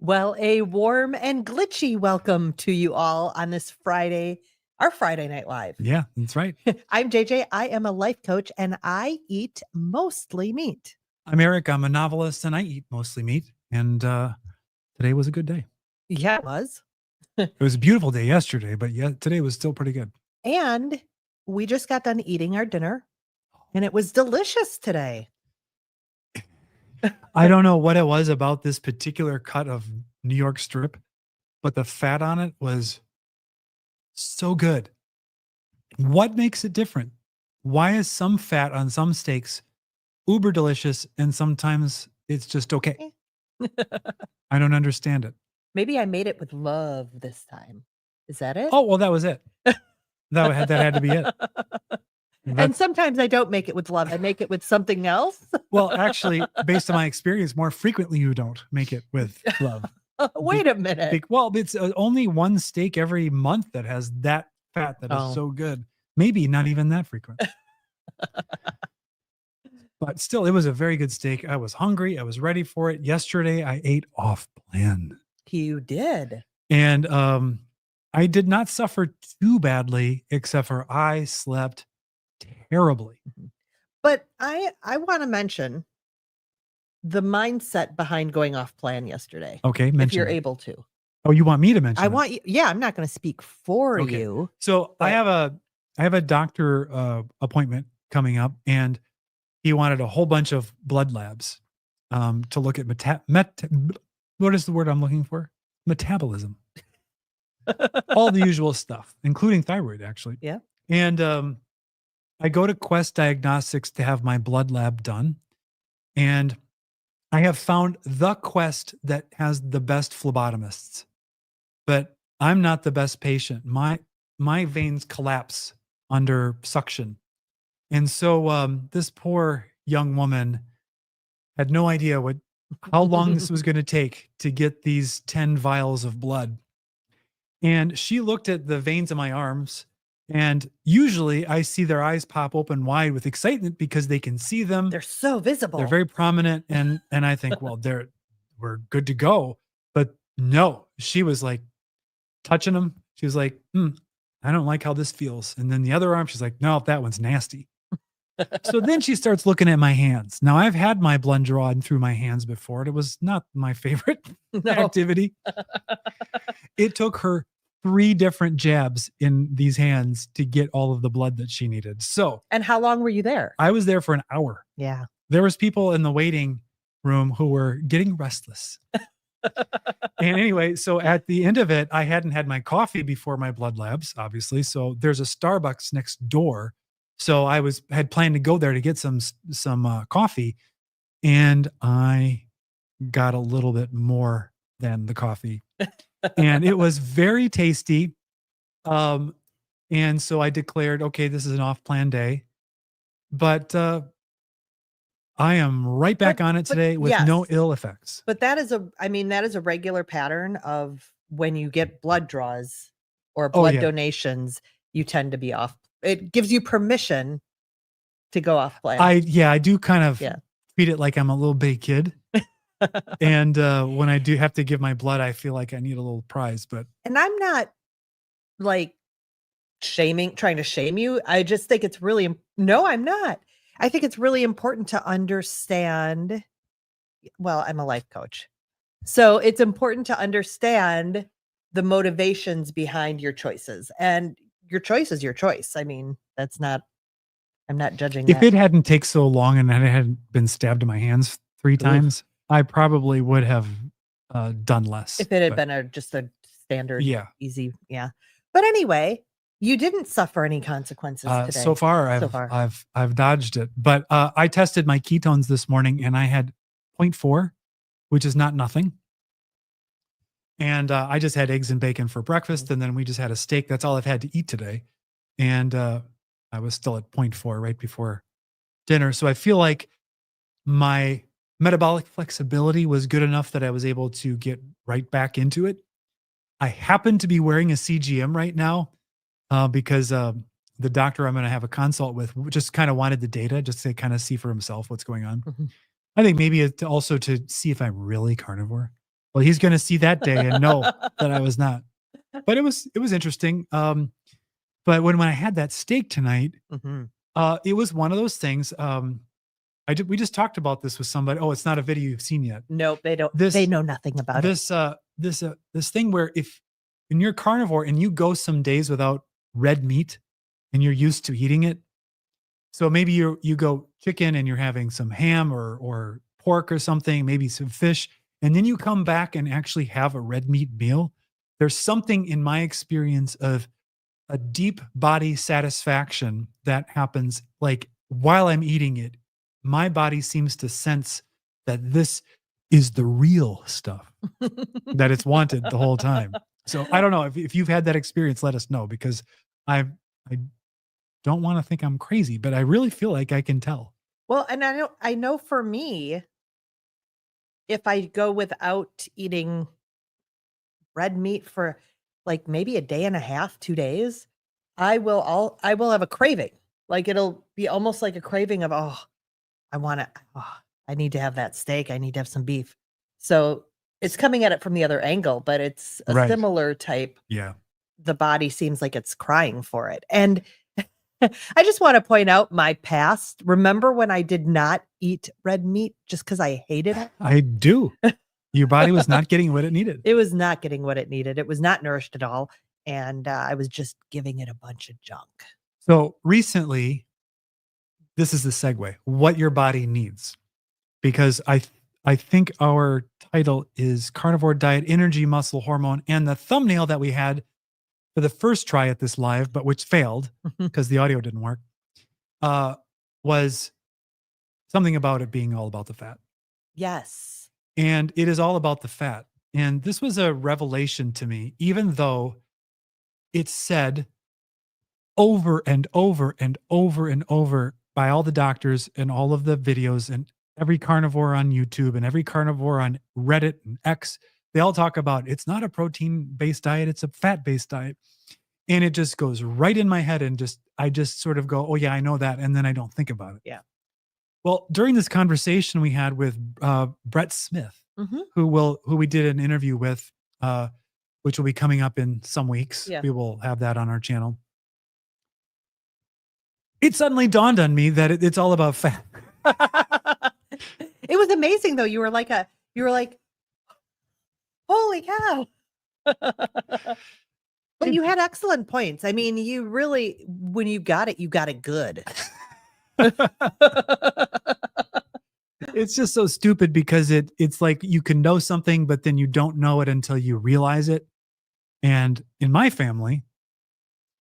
Well, a warm and glitchy welcome to you all on this Friday, our Friday Night Live. Yeah, that's right. I'm JJ. I am a life coach and I eat mostly meat. I'm Eric. I'm a novelist and I eat mostly meat. And today was a good day. Yeah, it was. It was a beautiful day yesterday, but yeah, today was still pretty good. And we just got done eating our dinner and it was delicious today. I don't know what it was about this particular cut of New York strip, but the fat on it was so good. What makes it different? Why is some fat on some steaks uber delicious and sometimes it's just okay? I don't understand it. Maybe I made it with love this time. Is that it? Oh, well, that was it. That had to be it. And sometimes I don't make it with love. I make it with something else. Well, actually, based on my experience, more frequently you don't make it with love. Wait a minute. Well, it's only one steak every month that has that fat that is so good. Maybe not even that frequent. But still, it was a very good steak. I was hungry. I was ready for it. Yesterday, I ate off plan. You did. And I did not suffer too badly, except for I slept terribly. But I want to mention the mindset behind going off plan yesterday. Okay, if you're able to. Oh, you want me to mention? I want you. Yeah, I'm not going to speak for you. So I have a doctor appointment coming up, and he wanted a whole bunch of blood labs to look at what is the word I'm looking for? Metabolism. All the usual stuff, including thyroid, actually. Yeah. And I go to Quest Diagnostics to have my blood lab done. And I have found the Quest that has the best phlebotomists. But I'm not the best patient. My veins collapse under suction. And so this poor young woman had no idea how long this was going to take to get these 10 vials of blood. And she looked at the veins in my arms, and usually I see their eyes pop open wide with excitement because they can see them. They're so visible. They're very prominent. And I think, well, we're good to go. But no, she was like touching them. She was like, I don't like how this feels. And then the other arm, she's like, no, that one's nasty. So then she starts looking at my hands. Now, I've had my blood drawn through my hands before. It was not my favorite activity. It took her 3 different jabs in these hands to get all of the blood that she needed. So, and how long were you there? I was there for an hour. Yeah. There was people in the waiting room who were getting restless. And anyway, so at the end of it, I hadn't had my coffee before my blood labs, obviously. So there's a Starbucks next door. So I had planned to go there to get some coffee, and I got a little bit more than the coffee, and it was very tasty. And so I declared, okay, this is an off-plan day, but I am right back on it today with no ill effects. But that is a regular pattern of when you get blood draws or blood donations, you tend to be off. It gives you permission to go off plan. I do kind of treat it like I'm a little big kid. And when I do have to give my blood, I feel like I need a little prize. And I'm not like trying to shame you. I just think it's really, no, I'm not. I think it's really important to understand. Well, I'm a life coach. So it's important to understand the motivations behind your choices, and your choice is your choice. I mean, I'm not judging. If it hadn't taken so long and I hadn't been stabbed in my hands 3 times, I probably would have done less. If it had been just a standard, easy. Yeah. But anyway, you didn't suffer any consequences today. So far, I've dodged it. But I tested my ketones this morning and I had 0.4, which is not nothing. And I just had eggs and bacon for breakfast, and then we just had a steak. That's all I've had to eat today. And I was still at 0.4 right before dinner. So I feel like my metabolic flexibility was good enough that I was able to get right back into it. I happen to be wearing a CGM right now because the doctor I'm going to have a consult with just kind of wanted the data just to kind of see for himself what's going on. I think maybe it's also to see if I'm really carnivore. Well, he's going to see that day and know that I was not. But it was interesting. But when I had that steak tonight, Mhm. it was one of those things. We just talked about this with somebody. Oh, it's not a video you've seen yet. Nope, they don't. This They know nothing about it. this thing where if you're carnivore and you go some days without red meat and you're used to eating it, so maybe you go chicken and you're having some ham or pork or something, maybe some fish, and then you come back and actually have a red meat meal. There's something in my experience of a deep body satisfaction that happens like while I'm eating it. My body seems to sense that this is the real stuff that it's wanted the whole time. So I don't know if you've had that experience, let us know, because I don't want to think I'm crazy, but I really feel like I can tell. Well, and I know for me, if I go without eating red meat for like maybe a day and a half, 2 days, I will have a craving. Like it'll be almost like a craving of, oh, I want to, oh, I need to have that steak. I need to have some beef. So it's coming at it from the other angle, but it's a Right. similar type. Yeah. The body seems like it's crying for it. And I just want to point out my past. Remember when I did not eat red meat just because I hated it? I do. Your body was not getting what it needed. It was not getting what it needed. It was not nourished at all. And I was just giving it a bunch of junk. So recently, this is the segue, what your body needs. Because I think our title is Carnivore Diet, Energy, Muscle, Hormone. And the thumbnail that we had for the first try at this live, but which failed because the audio didn't work, was something about it being all about the fat. Yes. And it is all about the fat. And this was a revelation to me, even though it's said over and over and over and over by all the doctors and all of the videos and every carnivore on YouTube and every carnivore on Reddit and X. They all talk about it's not a protein-based diet, it's a fat-based diet. And it just goes right in my head and I just sort of go, oh yeah, I know that. And then I don't think about it. Yeah. Well, during this conversation we had with Brett Smith, who we did an interview with, which will be coming up in some weeks. Yeah. We will have that on our channel. It suddenly dawned on me that it's all about fat. It was amazing though. You were like, holy cow. But you had excellent points. I mean, you really, when you got it good. It's just so stupid because it's like you can know something, but then you don't know it until you realize it. And in my family,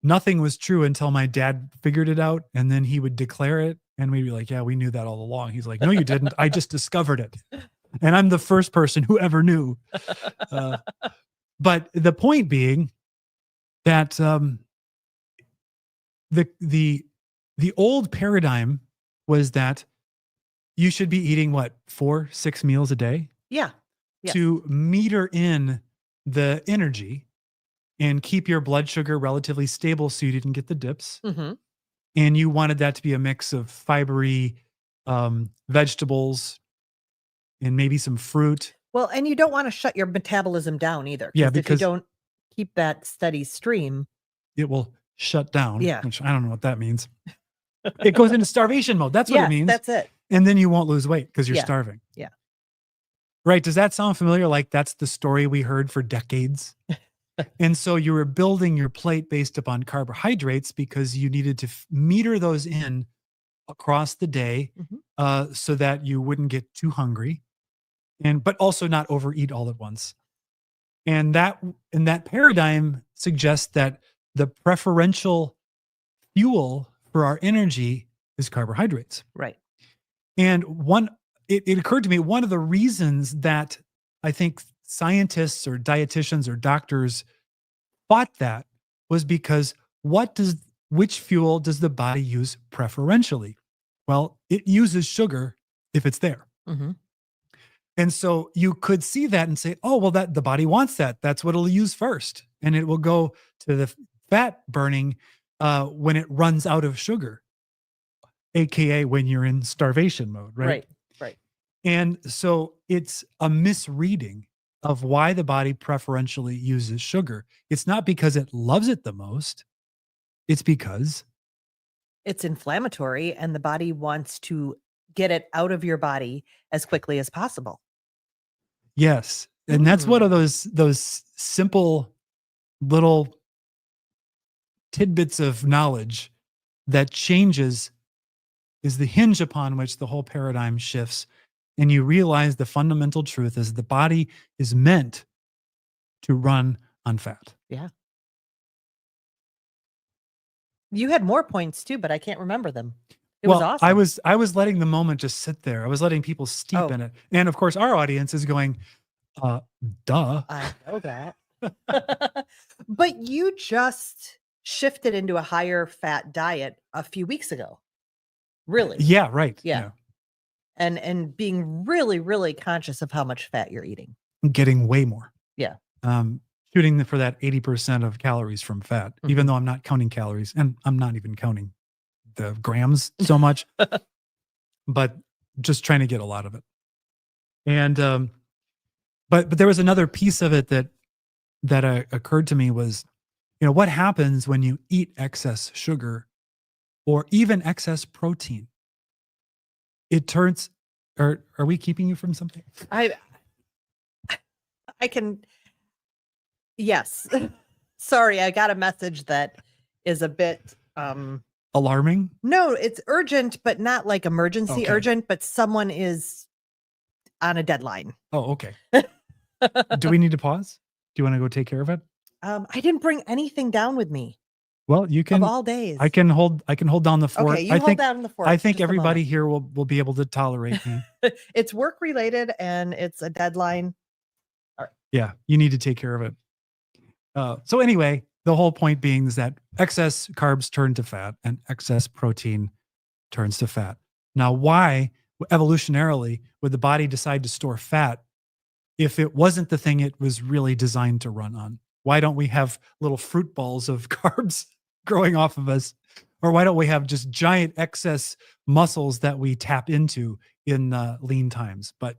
nothing was true until my dad figured it out, and then he would declare it. And we'd be like, yeah, we knew that all along. He's like, no, you didn't. I just discovered it. And I'm the first person who ever knew. But the point being that the old paradigm was that you should be eating what, 4-6 meals a day? Yeah. Yes. To meter in the energy and keep your blood sugar relatively stable so you didn't get the dips. And you wanted that to be a mix of fibery vegetables and maybe some fruit. Well, and you don't want to shut your metabolism down either. Yeah, If you because don't keep that steady stream, it will shut down. Yeah. Which I don't know what that means. It goes into starvation mode. That's what it means. That's it. And then you won't lose weight because you're Yeah. starving. Yeah. Right. Does that sound familiar? Like that's the story we heard for decades. And so you were building your plate based upon carbohydrates because you needed to meter those in across the day so that you wouldn't get too hungry but also not overeat all at once. And that paradigm suggests that the preferential fuel for our energy is carbohydrates. Right. And it occurred to me, one of the reasons that I think scientists or dietitians or doctors fought that was because which fuel does the body use preferentially? Well, it uses sugar if it's there. And so you could see that and say, oh, well, that the body wants that. That's what it'll use first. And it will go to the fat burning when it runs out of sugar, AKA when you're in starvation mode, right? Right. And so it's a misreading of why the body preferentially uses sugar. It's not because it loves it the most. It's because, It's inflammatory and the body wants to get it out of your body as quickly as possible. yes. And that's one Mm. of those simple little tidbits of knowledge that changes is the hinge upon which the whole paradigm shifts. And you realize the fundamental truth is the body is meant to run on fat. Yeah. You had more points too, but I can't remember them. It was Well, I awesome. was letting the moment just sit there. I was letting people steep Oh, in it. And of course, our audience is going, duh. I know that. But you just shifted into a higher fat diet a few weeks ago. Really? Yeah, right. Yeah. And being really, really conscious of how much fat you're eating. Getting way more. Yeah. Shooting for that 80% of calories from fat, even Mhm. though I'm not counting calories and I'm not even counting the grams so much, but just trying to get a lot of it. And, but there was another piece of it that occurred to me was, what happens when you eat excess sugar or even excess protein? It turns, are we keeping you from something? I can, yes. Sorry, I got a message that is a bit Alarming? no, it's urgent, but not like emergency Okay. urgent, but someone is on a deadline. Oh, okay. Do we need to pause? Do you want to go take care of it? I didn't bring anything down with me Well, you of can. all days. I can hold down the fort. Okay, you I hold think down the fort. I for think just a everybody moment. here will be able to tolerate me. It's work related and it's a deadline. Yeah, you need to take care of it. So anyway, the whole point being is that excess carbs turn to fat and excess protein turns to fat. Now, why evolutionarily would the body decide to store fat if it wasn't the thing it was really designed to run on? Why don't we have little fruit balls of carbs growing off of us? Or why don't we have just giant excess muscles that we tap into in lean times? But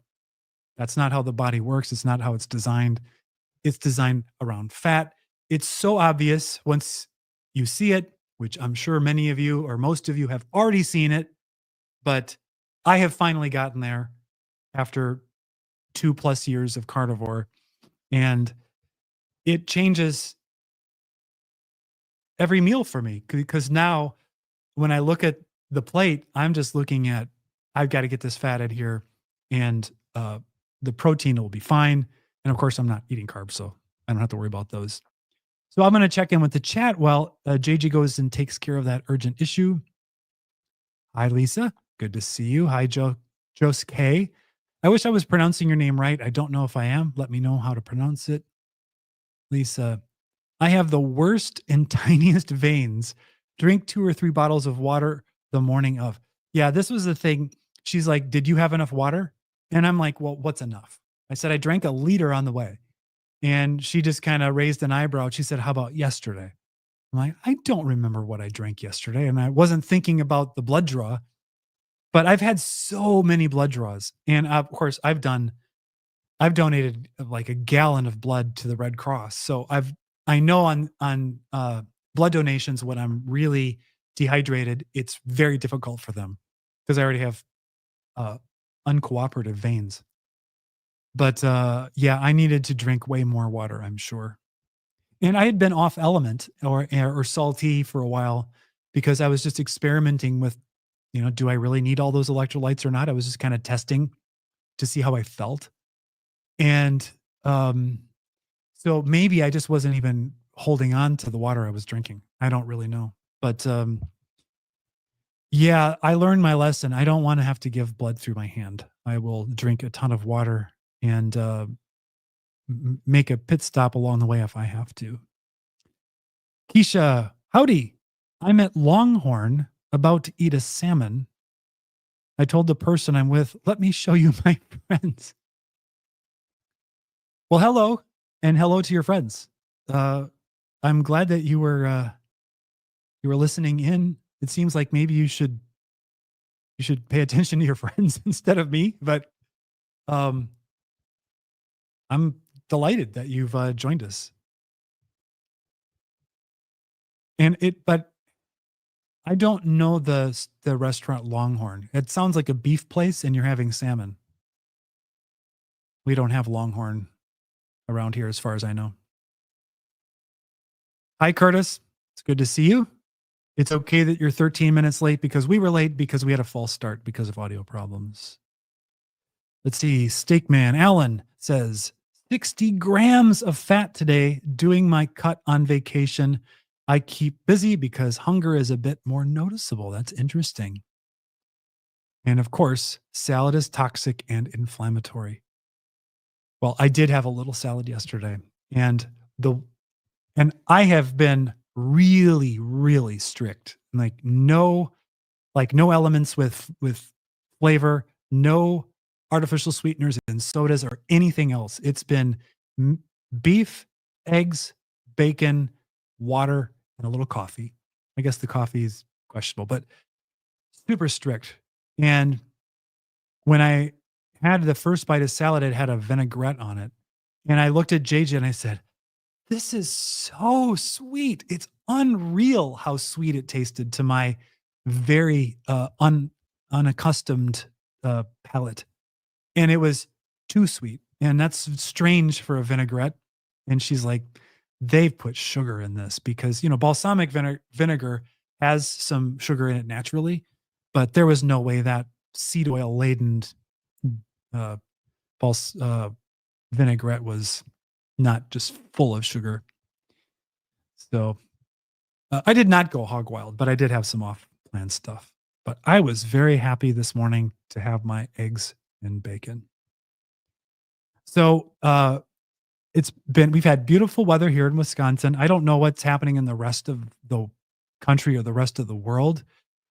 that's not how the body works. It's not how it's designed. It's designed around fat. It's so obvious once you see it, which I'm sure many of you or most of you have already seen it, but I have finally gotten there after 2+ years of carnivore, and it changes every meal for me because now when I look at the plate, I'm just looking at, I've got to get this fat in here and the protein will be fine. And of course, I'm not eating carbs, so I don't have to worry about those. So I'm going to check in with the chat while JG goes and takes care of that urgent issue. Hi, Lisa. Good to see you. Hi, Jos K. I wish I was pronouncing your name right. I don't know if I am. Let me know how to pronounce it. Lisa, I have the worst and tiniest veins. Drink 2 or 3 bottles of water the morning of. Yeah, this was the thing. She's like, did you have enough water? And I'm like, well, what's enough? I said, I drank a liter on the way. And she just kind of raised an eyebrow. She said, how about yesterday? I'm like, I don't remember what I drank yesterday. And I wasn't thinking about the blood draw, but I've had so many blood draws. And of course, I've donated like a gallon of blood to the Red Cross. So I know on blood donations, when I'm really dehydrated, it's very difficult for them because I already have uncooperative veins. But yeah, I needed to drink way more water, I'm sure. And I had been off element or salty for a while because I was just experimenting with, do I really need all those electrolytes or not? I was just kind of testing to see how I felt. And so maybe I just wasn't even holding on to the water I was drinking. I don't really know. But yeah, I learned my lesson. I don't want to have to give blood through my hand. I will drink a ton of water and make a pit stop along the way if I have to. Keisha, howdy. I'm at Longhorn about to eat a salmon. I told the person I'm with, let me show you my friends. Well, hello, and hello to your friends. I'm glad that you were listening in. It seems like maybe you should pay attention to your friends instead of me. But I'm delighted that you've joined us. But I don't know the restaurant Longhorn. It sounds like a beef place, and you're having salmon. We don't have Longhorn around here, as far as I know. Hi, Curtis. It's good to see you. It's okay that you're 13 minutes late because we were late because we had a false start because of audio problems. Let's see. Steakman Alan says 60 grams of fat today doing my cut on vacation. I keep busy because hunger is a bit more noticeable. That's interesting. And of course, salad is toxic and inflammatory. Well, I did have a little salad yesterday, and I have been really, really strict. No elements with flavor, no artificial sweeteners in sodas or anything else. It's been beef, eggs, bacon, water, and a little coffee. I guess the coffee is questionable, but super strict. And when I had the first bite of salad, it had a vinaigrette on it. And I looked at JJ and I said, this is so sweet. It's unreal how sweet it tasted to my very unaccustomed palate. And it was too sweet. And that's strange for a vinaigrette. And she's like, they've put sugar in this because, balsamic vinegar has some sugar in it naturally, but there was no way that seed oil laden vinaigrette was not just full of sugar. So I did not go hog wild, but I did have some off-plan stuff. But I was very happy this morning to have my eggs and bacon. So we've had beautiful weather here in Wisconsin. I don't know what's happening in the rest of the country or the rest of the world,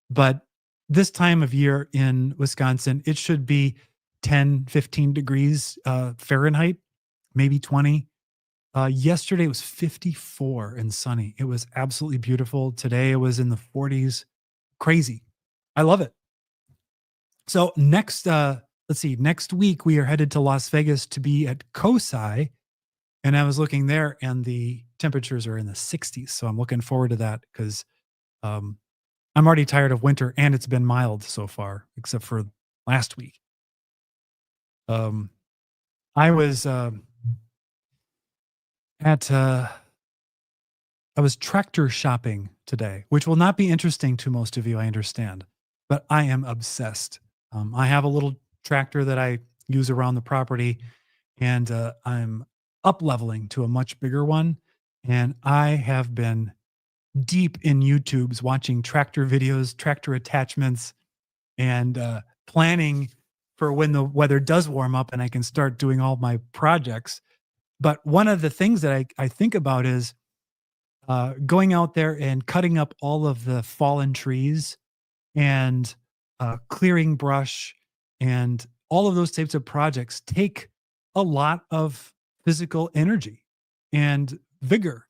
but this time of year in Wisconsin, it should be 10, 15 degrees Fahrenheit, maybe 20. Yesterday it was 54 and sunny. It was absolutely beautiful. Today it was in the 40s. Crazy. I love it. So next week we are headed to Las Vegas to be at COSI. And I was looking there and the temperatures are in the 60s. So I'm looking forward to that because I'm already tired of winter and it's been mild so far, except for last week. I was I was tractor shopping today, which will not be interesting to most of you, I understand, but I am obsessed. I have a little tractor that I use around the property, and I'm up leveling to a much bigger one. And I have been deep in YouTube's watching tractor videos, tractor attachments, and planning for when the weather does warm up and I can start doing all my projects. But one of the things that I think about is going out there and cutting up all of the fallen trees and clearing brush, and all of those types of projects take a lot of physical energy and vigor.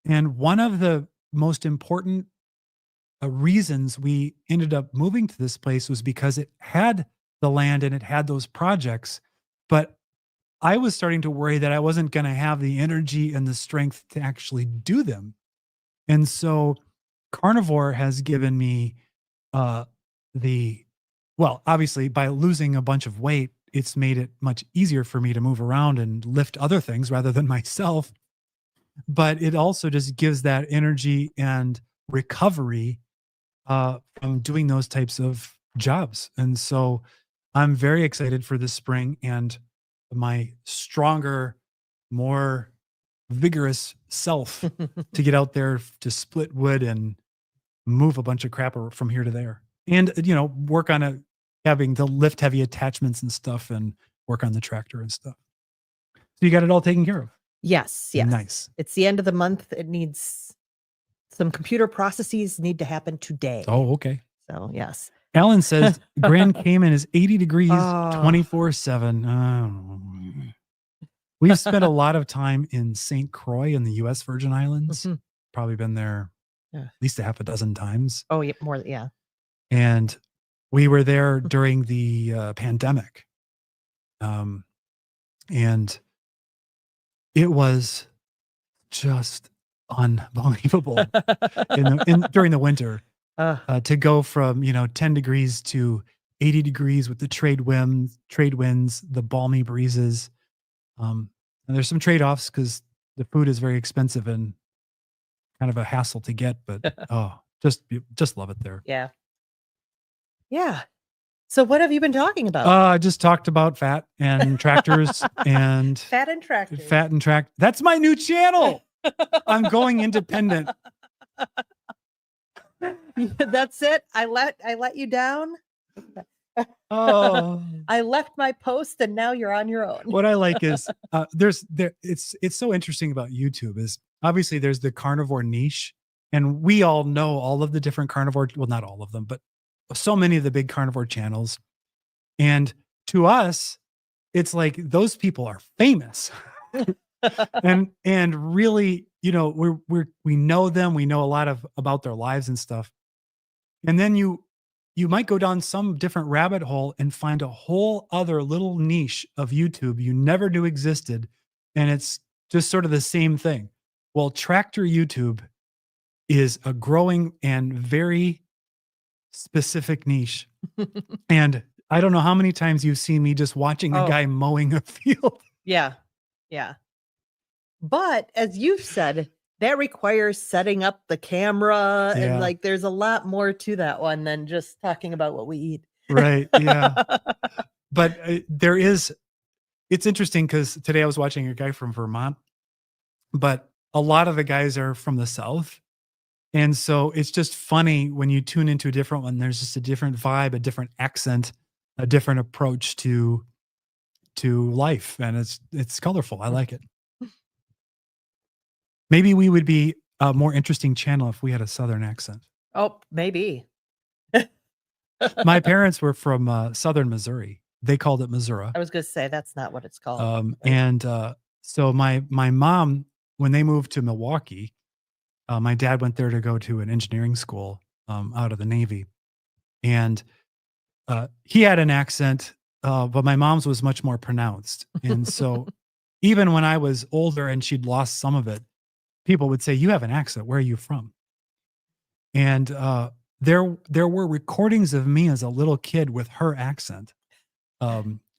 And one of the most important reasons we ended up moving to this place was because it had the land and it had those projects. But I was starting to worry that I wasn't going to have the energy and the strength to actually do them. And so Carnivore has given me obviously by losing a bunch of weight, it's made it much easier for me to move around and lift other things rather than myself. But it also just gives that energy and recovery from doing those types of jobs. And so I'm very excited for this spring and my stronger, more vigorous self to get out there to split wood and move a bunch of crap from here to there. And, work on having to lift heavy attachments and stuff and work on the tractor and stuff. So you got it all taken care of. Yes. Nice. It's the end of the month. It needs some computer processes need to happen today. Oh, okay. So yes. Alan says Grand Cayman is 80 degrees 24/7. We've spent a lot of time in St. Croix in the U.S. Virgin Islands. Mm-hmm. Probably been there at least a half a dozen times. Oh, yeah, more. Yeah. And we were there during the pandemic. And it was just unbelievable during the winter. To go from 10 degrees to 80 degrees with the trade winds, the balmy breezes. And there's some trade-offs because the food is very expensive and kind of a hassle to get, but just love it there. Yeah. Yeah. So what have you been talking about? I just talked about fat and tractors and Fat and tractors. fat and track. That's my new channel. I'm going independent. That's it. I let you down. Oh, I left my post and now you're on your own. what I like is it's so interesting about YouTube is obviously there's the carnivore niche, and we all know all of the different carnivore, well, not all of them, but so many of the big carnivore channels. And to us, it's like those people are famous. and really, we know them, we know a lot about their lives and stuff. And then you might go down some different rabbit hole and find a whole other little niche of YouTube you never knew existed. And it's just sort of the same thing. Well, tractor YouTube is a growing and very specific niche. And I don't know how many times you've seen me just watching a guy mowing a field. Yeah. Yeah. But as you've said, that requires setting up the camera and like there's a lot more to that one than just talking about what we eat. Right. Yeah. But it's interesting because today I was watching a guy from Vermont, but a lot of the guys are from the South. And so it's just funny when you tune into a different one, there's just a different vibe, a different accent, a different approach to life. And it's colorful. I like it. Maybe we would be a more interesting channel if we had a Southern accent. Oh, maybe. My parents were from Southern Missouri. They called it Missouri. I was going to say that's not what it's called. So my mom, when they moved to Milwaukee, my dad went there to go to an engineering school out of the Navy. And he had an accent, but my mom's was much more pronounced. And so even when I was older and she'd lost some of it, people would say, "You have an accent. Where are you from?" And there were recordings of me as a little kid with her accent,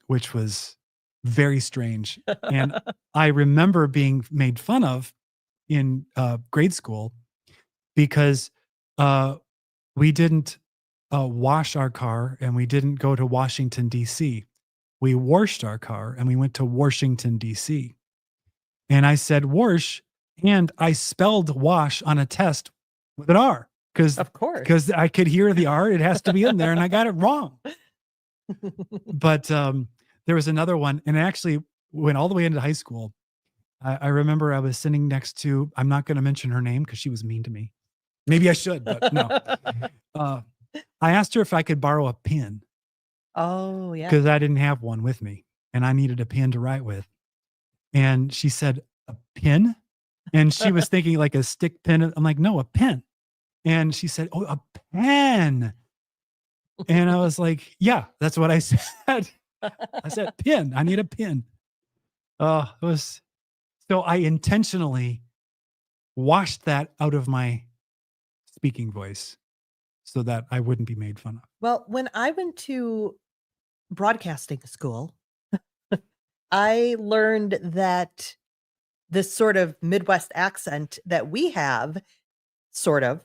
which was very strange. And I remember being made fun of in grade school because we didn't wash our car and we didn't go to Washington, D.C. We washed our car and we went to Washington, D.C. And I said wash, and I spelled wash on a test with an R because I could hear the R. It has to be in there, and I got it wrong. But there was another one, and it actually went all the way into high school. I remember I was sitting next to, I'm not going to mention her name because she was mean to me. Maybe I should, but no. I asked her if I could borrow a pen. Oh, yeah. Because I didn't have one with me, and I needed a pen to write with. And she said, "A pen?" And she was thinking like a stick pen. I'm like, "No, a pen." And she said, "Oh, a pen." And I was like, "Yeah, that's what I said." I said, "Pin. I need a pin." It was so I intentionally washed that out of my speaking voice so that I wouldn't be made fun of. Well, when I went to broadcasting school, I learned that this sort of Midwest accent that we have sort of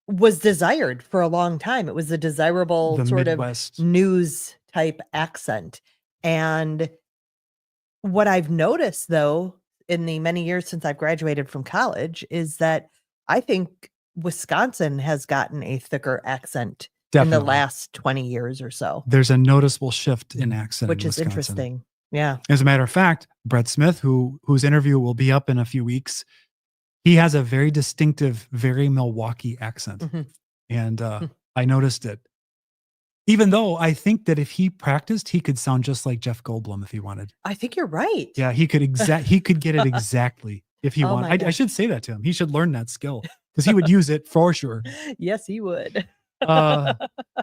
was desired for a long time. It was a desirable sort Midwest. Of news type accent. And what I've noticed though, in the many years since I've graduated from college, is that I think Wisconsin has gotten a thicker accent in the last 20 years or so. There's a noticeable shift in accent, which in is Wisconsin. Interesting. Yeah. As a matter of fact, Brett Smith, whose interview will be up in a few weeks, he has a very distinctive, very Milwaukee accent. Mm-hmm. And I noticed it. Even though I think that if he practiced, he could sound just like Jeff Goldblum if he wanted. I think you're right. Yeah, he could get it exactly if he wanted. I should say that to him. He should learn that skill because he would use it for sure. Yes, he would.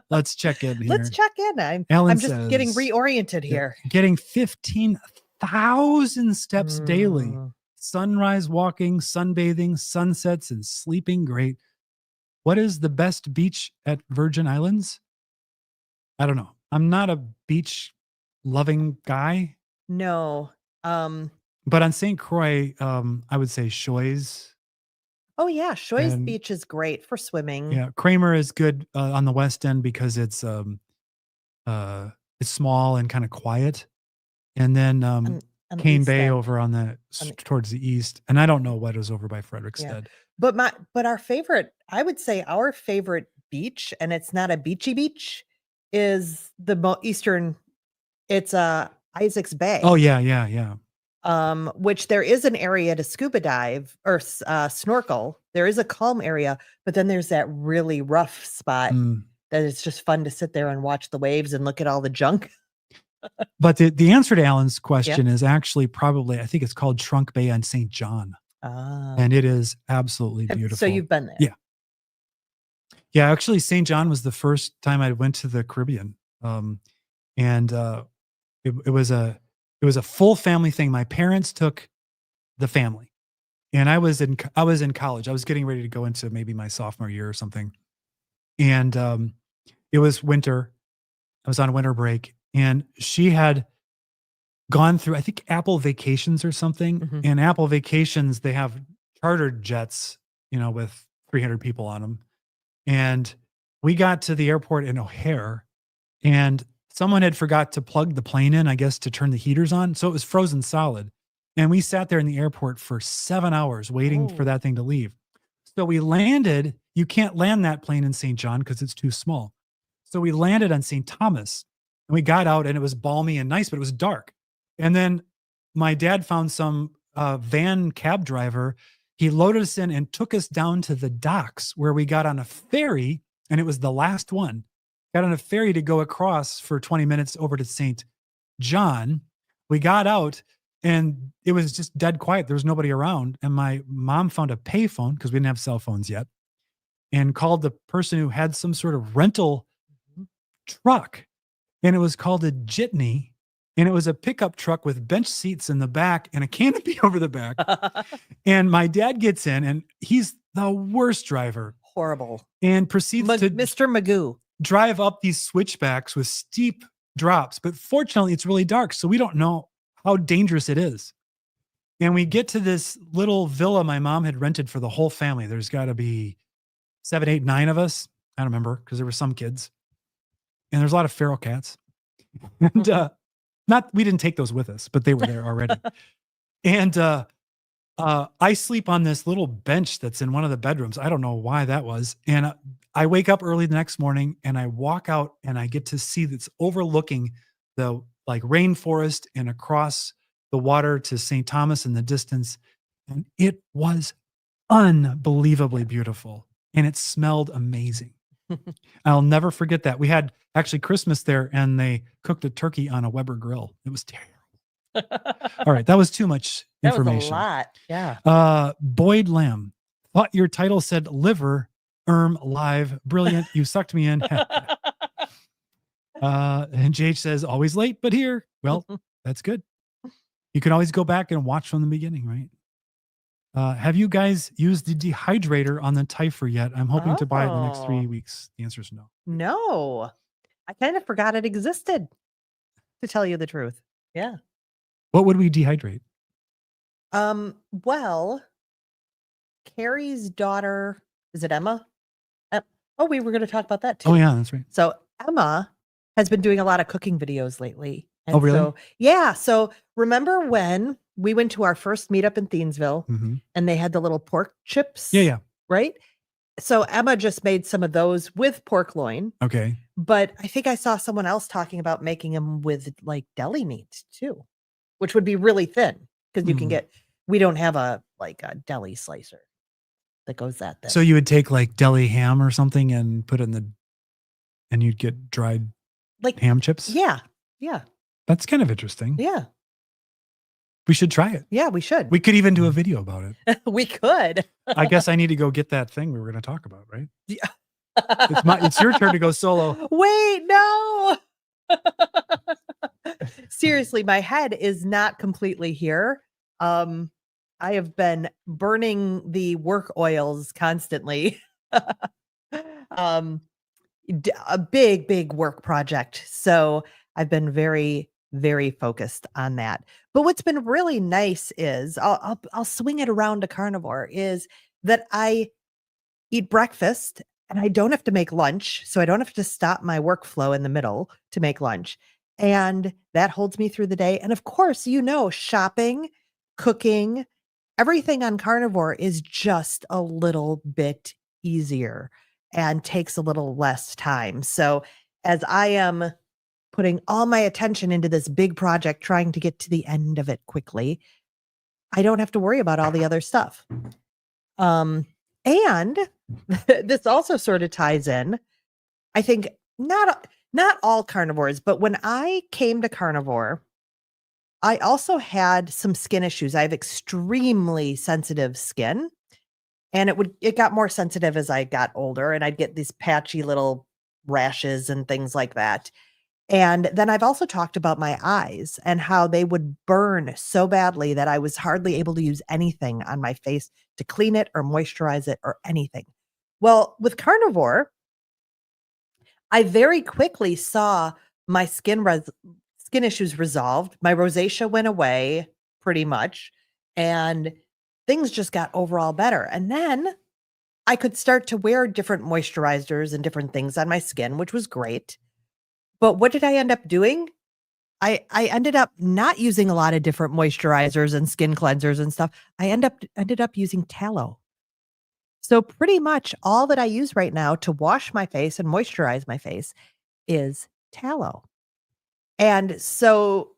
Let's check in here. Let's check in. I'm just getting reoriented here. Getting 15,000 steps daily. sunrise walking, sunbathing, sunsets, and sleeping great. What is the best beach at Virgin Islands? I don't know. I'm not a beach loving guy, No. but on St. Croix, I would say Shoy's. Oh yeah, Shoy's And Beach is great for swimming. yeah, Kramer is good on the West End because it's small and kind of quiet. And then On the Cane East Bay End. over on the towards the east. And I don't know what is over by Frederickstead. But our favorite, I would say our favorite beach, and it's not a beachy beach, is the eastern. It's Isaac's Bay. Oh yeah. Which there is an area to scuba dive or snorkel. There is a calm area, but then there's that really rough spot that it's just fun to sit there and watch the waves and look at all the junk. But the answer to Alan's question is actually probably, I think it's called Trunk Bay on St. John. And it is absolutely beautiful. So you've been there. Yeah. Yeah, actually St. John was the first time I went to the Caribbean. And it was a full family thing. My parents took the family. And I was in college. I was getting ready to go into maybe my sophomore year or something. And it was winter. I was on winter break. And she had gone through, I think, Apple Vacations or something. Mhm. And Apple Vacations, they have chartered jets, with 300 people on them. And we got to the airport in O'Hare, and someone had forgot to plug the plane in, I guess, to turn the heaters on. So it was frozen solid. And we sat there in the airport for 7 hours waiting for that thing to leave. So we landed. You can't land that plane in St. John because it's too small. So we landed on St. Thomas, and we got out, and it was balmy and nice, but it was dark. And then my dad found some van cab driver. He loaded us in and took us down to the docks where we got on a ferry, and it was the last one. Got on a ferry to go across for 20 minutes over to St. John. We got out, and it was just dead quiet. There was nobody around. And my mom found a payphone because we didn't have cell phones yet, and called the person who had some sort of rental truck. And it was called a jitney. And it was a pickup truck with bench seats in the back and a canopy over the back. And my dad gets in, and he's the worst driver. Horrible. And proceeds to Mr. Magoo drive up these switchbacks with steep drops. But fortunately, it's really dark, so we don't know how dangerous it is. And we get to this little villa my mom had rented for the whole family. There's got to be 7, 8, 9 of us. I don't remember because there were some kids. And there's a lot of feral cats. And we didn't take those with us, but they were there already. And I sleep on this little bench that's in one of the bedrooms. I don't know why that was. And I wake up early the next morning, and I walk out, and I get to see that's overlooking the rainforest and across the water to St. Thomas in the distance. And it was unbelievably beautiful. And it smelled amazing. I'll never forget that. We had actually Christmas there, and they cooked a turkey on a Weber grill. It was terrible. All right. That was too much information. That was a lot. Yeah. Boyd Lamb, thought your title said liver, live. Brilliant. You sucked me in. And JH says, always late, but here. Well, that's good. You can always go back and watch from the beginning, right? Have you guys used the dehydrator on the Typher yet? I'm hoping to buy it in the next 3 weeks. The answer is no. No. I kind of forgot it existed, to tell you the truth. Yeah. What would we dehydrate? Well, Carrie's daughter, is it Emma? We were going to talk about that too. Oh yeah, that's right. So Emma has been doing a lot of cooking videos lately. And oh, really? So, yeah. So remember when we went to our first meetup in Thiensville and they had the little pork chips? Yeah. Right? So Emma just made some of those with pork loin. Okay. But I think I saw someone else talking about making them with deli meat too, which would be really thin because you can get, we don't have a deli slicer that goes that thin. So you would take deli ham or something and put it and you'd get dried ham chips? Yeah. Yeah. That's kind of interesting. Yeah. We should try it. Yeah, we should. We could even do a video about it. We could. I guess I need to go get that thing we were going to talk about, right? Yeah. It's your turn to go solo. Wait, no. Seriously, my head is not completely here. I have been burning the work oils constantly. um, a big work project. So I've been very, very focused on that. But what's been really nice is I'll swing it around to carnivore is that I eat breakfast and I don't have to make lunch. So I don't have to stop my workflow in the middle to make lunch. And that holds me through the day. And of course, shopping, cooking, everything on carnivore is just a little bit easier and takes a little less time. So as I am putting all my attention into this big project, trying to get to the end of it quickly, I don't have to worry about all the other stuff. And this also sort of ties in, I think not all carnivores, but when I came to carnivore, I also had some skin issues. I have extremely sensitive skin, and it got more sensitive as I got older, and I'd get these patchy little rashes and things like that. And then I've also talked about my eyes and how they would burn so badly that I was hardly able to use anything on my face to clean it or moisturize it or anything. Well, with carnivore, I very quickly saw my skin issues resolved. My rosacea went away pretty much, and things just got overall better. And then I could start to wear different moisturizers and different things on my skin, which was great. But what did I end up doing? I ended up not using a lot of different moisturizers and skin cleansers and stuff. I ended up using tallow. So pretty much all that I use right now to wash my face and moisturize my face is tallow. And so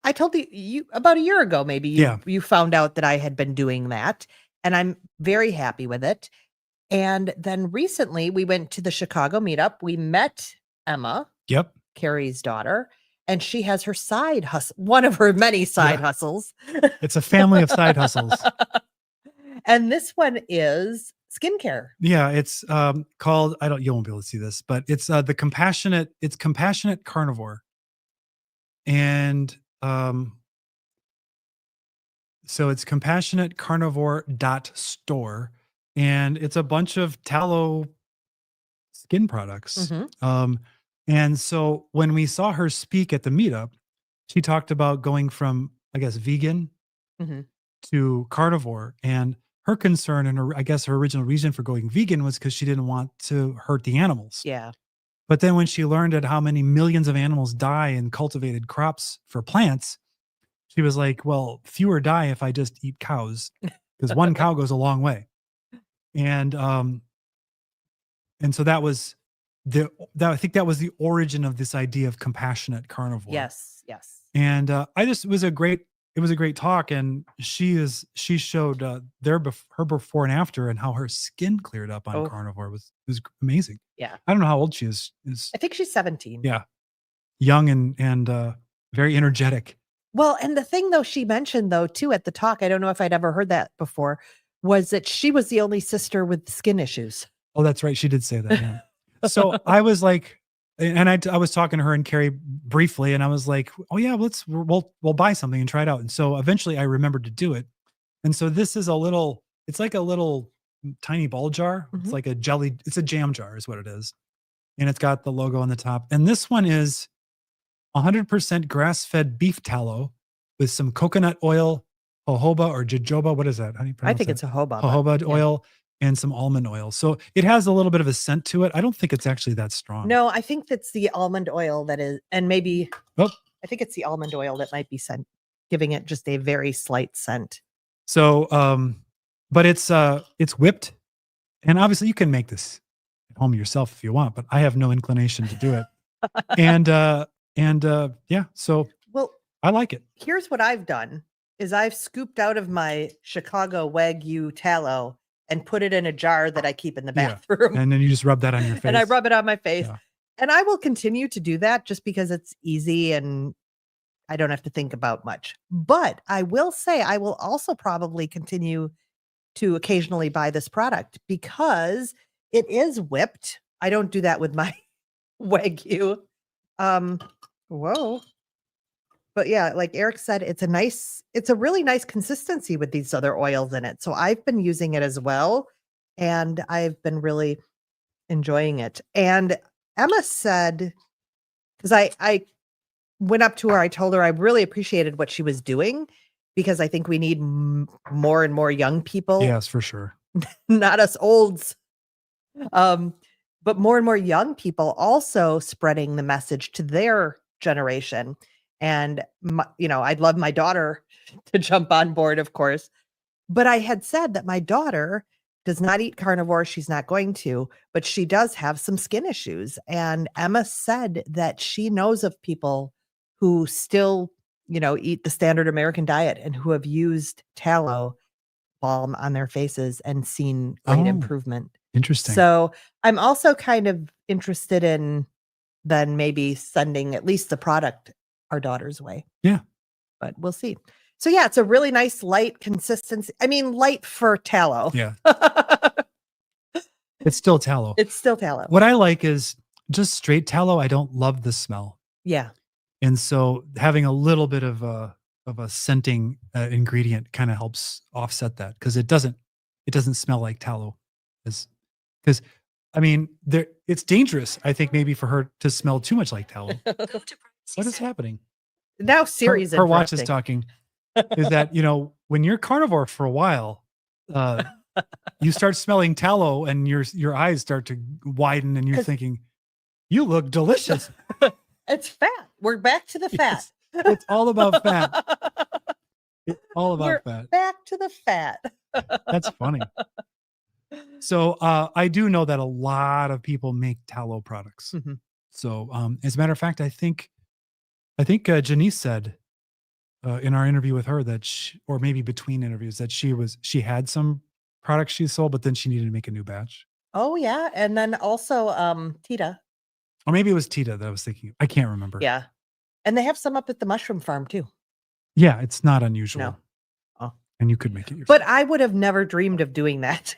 I told you about a year ago, maybe you found out that I had been doing that, and I'm very happy with it. And then recently we went to the Chicago meetup. We met Emma, Carrie's daughter, and she has her side hustle, one of her many side hustles. It's a family of side hustles. And this one is skincare. Yeah, it's called, you won't be able to see this, but it's Compassionate Carnivore. And so it's compassionatecarnivore.store, and it's a bunch of tallow skin products. And so when we saw her speak at the meetup, she talked about going from, I guess, vegan to carnivore. And her concern and her original reason for going vegan was because she didn't want to hurt the animals. Yeah. But then when she learned how many millions of animals die in cultivated crops for plants, she was like, well, fewer die if I just eat cows, because one cow goes a long way. And so that was I think that was the origin of this idea of compassionate carnivore. Yes. And it was a great talk, and she showed her before and after, and how her skin cleared up on carnivore was amazing. Yeah. I don't know how old she is. I think she's 17. Yeah. Young and very energetic. Well, and the thing though, she mentioned though too at the talk, I don't know if I'd ever heard that before, was that she was the only sister with skin issues. Oh, that's right. She did say that. Yeah. So I was like, and I was talking to her and Carrie briefly, and I was like, oh yeah, we'll buy something and try it out. And so eventually I remembered to do it. And so this is it's like a little tiny ball jar. It's like it's a jam jar is what it is. And it's got the logo on the top. And this one is 100% grass-fed beef tallow with some coconut oil, jojoba or jojoba. What is that? How do you pronounce I think that? it's jojoba. Jojoba oil and some almond oil. So it has a little bit of a scent to it. I don't think it's actually that strong. No, I think that's the almond oil that is, and maybe, I think it's the almond oil that might be giving it just a very slight scent. So, but it's whipped, and obviously you can make this at home yourself if you want, but I have no inclination to do it. So I like it. Here's what I've done is I've scooped out of my Chicago Wagyu tallow and put it in a jar that I keep in the bathroom. And then you just rub that on your face. And I rub it on my face. Yeah. And I will continue to do that just because it's easy and I don't have to think about much. But I will say I will also probably continue to occasionally buy this product because it is whipped. I don't do that with my Wagyu. Whoa. But yeah, like Eric said, it's a really nice consistency with these other oils in it. So I've been using it as well, and I've been really enjoying it. And Emma said, because I went up to her, I told her I really appreciated what she was doing because I think we need more and more young people, Yes, for sure. not us olds. But more and more young people also spreading the message to their generation. And I'd love my daughter to jump on board, of course. But I had said that my daughter does not eat carnivore. She's not going to, but she does have some skin issues. And Emma said that she knows of people who still, eat the standard American diet and who have used tallow balm on their faces and seen great Oh, improvement. interesting. So I'm also kind of interested in then maybe sending at least the product our daughter's way. Yeah. But we'll see. So yeah, it's a really nice light consistency. I mean, light for tallow. Yeah. It's still tallow. It's still tallow. What I like is just straight tallow. I don't love the smell. Yeah. And so having a little bit of a scenting ingredient kind of helps offset that, because it doesn't smell like tallow. Because I mean, it's dangerous, I think, maybe for her to smell too much like tallow. What is happening? Now Siri's her watch is interrupting. talking. Is that, when you're carnivore for a while, you start smelling tallow and your eyes start to widen and you're thinking, you look delicious. It's fat. We're back to the fat. Yes, it's all about fat. It's all about fat. Back to the fat. That's funny. So I do know that a lot of people make tallow products. Mhm. So as a matter of fact, I think Janice said in our interview with her that or maybe between interviews, that she had some products she sold, but then she needed to make a new batch. Oh yeah. And then also Tita. Or maybe it was Tita that I was thinking. I can't remember. Yeah. And they have some up at the mushroom farm too. Yeah, it's not unusual. No. Oh. And you could make it yourself. But I would have never dreamed of doing that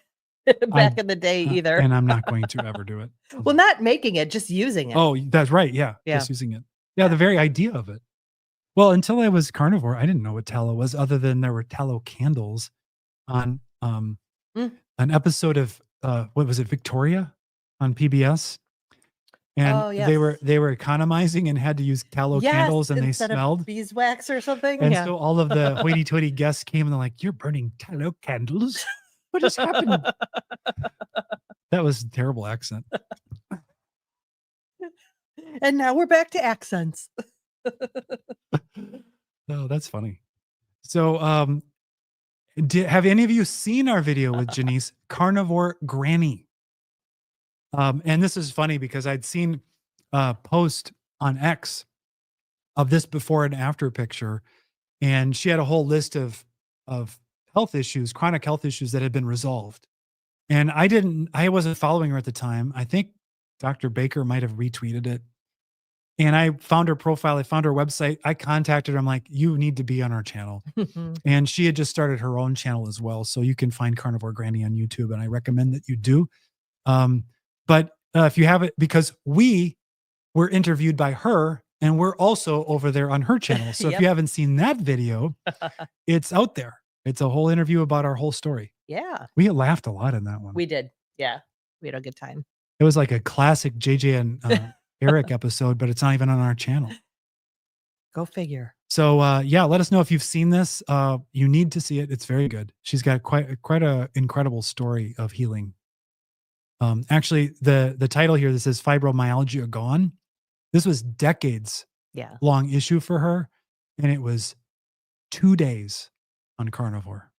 back in the day either. And I'm not going to ever do it. Well, not making it, just using it. Oh, that's right. Yeah. Just using it. Yeah, the very idea of it. Well, until I was carnivore, I didn't know what tallow was, other than there were tallow candles on an episode of what was it, Victoria on PBS? And they were economizing and had to use tallow candles, and they smelled beeswax or something. And so all of the hoity-toity guests came and they're like, "You're burning tallow candles? What just happened?" That was a terrible accent. And now we're back to accents. Oh, that's funny. So have any of you seen our video with Janice, Carnivore Granny? And this is funny because I'd seen a post on X of this before and after picture, and she had a whole list of health issues, chronic health issues that had been resolved. And I wasn't following her at the time. I think Dr. Baker might have retweeted it. And I found her profile. I found her website. I contacted her. I'm like, you need to be on our channel. And she had just started her own channel as well. So you can find Carnivore Granny on YouTube. And I recommend that you do. But if you haven't, because we were interviewed by her and we're also over there on her channel. So if you haven't seen that video, it's out there. It's a whole interview about our whole story. Yeah. We laughed a lot in that one. We did. Yeah. We had a good time. It was like a classic JJ and Eric episode, but it's not even on our channel. Go figure. So let us know if you've seen this. You need to see it. It's very good. She's got quite a incredible story of healing. Actually, the title here, this is Fibromyalgia Gone. This was decades long issue for her, and it was 2 days on carnivore.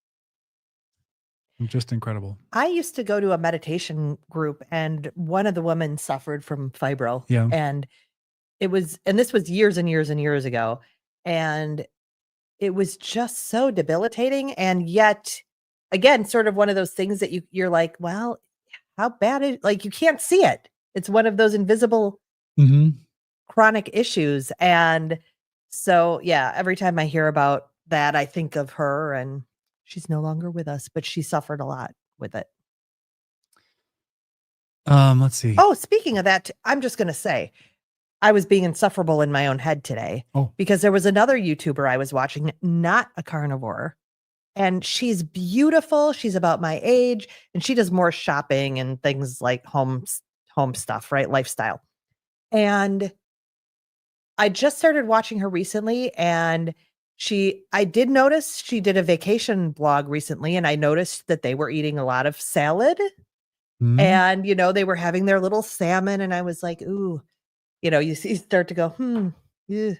Just incredible. I used to go to a meditation group, and one of the women suffered from fibro. Yeah. And this was years and years and years ago. And it was just so debilitating. And yet, again, sort of one of those things that you're like, well, how bad is, like, you can't see it. It's one of those invisible chronic issues. And so, yeah, every time I hear about that, I think of her, and she's no longer with us, but she suffered a lot with it. Let's see. Oh, speaking of that, I'm just going to say, I was being insufferable in my own head today Oh. because there was another YouTuber I was watching, not a carnivore, and she's beautiful. She's about my age, and she does more shopping and things like home stuff, right? Lifestyle. And I just started watching her recently, and I did notice she did a vacation blog recently, and I noticed that they were eating a lot of salad Mhm. and, they were having their little salmon, and I was like, "Ooh," you start to go, "Ew."